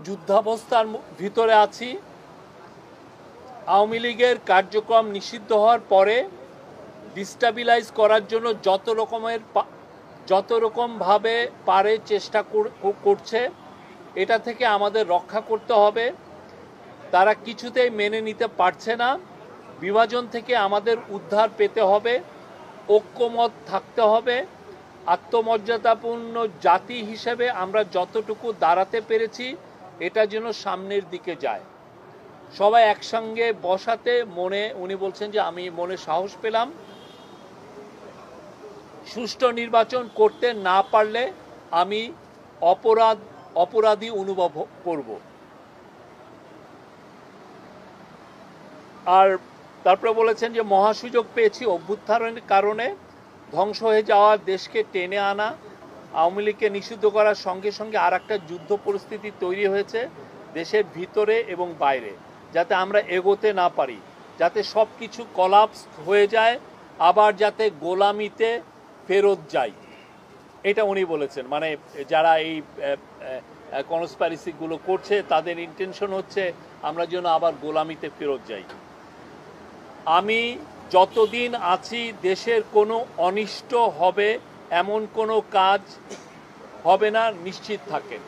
যুদ্ধাবস্থার ভিতরে আছি। আওয়ামী লীগের কার্যক্রম নিষিদ্ধ হওয়ার পরে ডিস্টাবিলাইজ করার জন্য যত রকমভাবে পারে চেষ্টা করছে। এটা থেকে আমাদের রক্ষা করতে হবে। তারা কিছুতেই মেনে নিতে পারছে না। বিভাজন থেকে আমাদের উদ্ধার পেতে হবে, ঐক্যমত থাকতে হবে। আত্মমর্যাদাপূর্ণ জাতি হিসেবে আমরা যতটুকু দাঁড়াতে পেরেছি এটা যেন সামনের দিকে যায়। সবাই একসঙ্গে বসাতে উনি বলছেন যে আমি মনে সাহস পেলাম। সুষ্ঠু নির্বাচন করতে না পারলে আমি অপরাধী অনুভব করব। আর তারপরে বলেছেন যে মহাসুযোগ পেয়েছি অভ্যুত্থানের কারণে ধ্বংস হয়ে যাওয়া দেশকে টেনে আনা। আওয়ামী লীগকে নিষিদ্ধ করার সঙ্গে সঙ্গে আর একটা যুদ্ধ পরিস্থিতি তৈরি হয়েছে দেশের ভিতরে এবং বাইরে, যাতে আমরা এগোতে না পারি, যাতে সব কিছু কলাপস হয়ে যায়, আবার যাতে গোলামিতে ফেরত যাই। এটা উনি বলেছেন। মানে যারা এই কনস্পাইরেসিগুলো করছে তাদের ইন্টেনশন হচ্ছে আমরা যেন আবার গোলামিতে ফেরত যাই। আমি যতদিন আছি দেশের কোনো অনিষ্ট হবে এমন কোনো কাজ হবে না, নিশ্চিত থাকেন।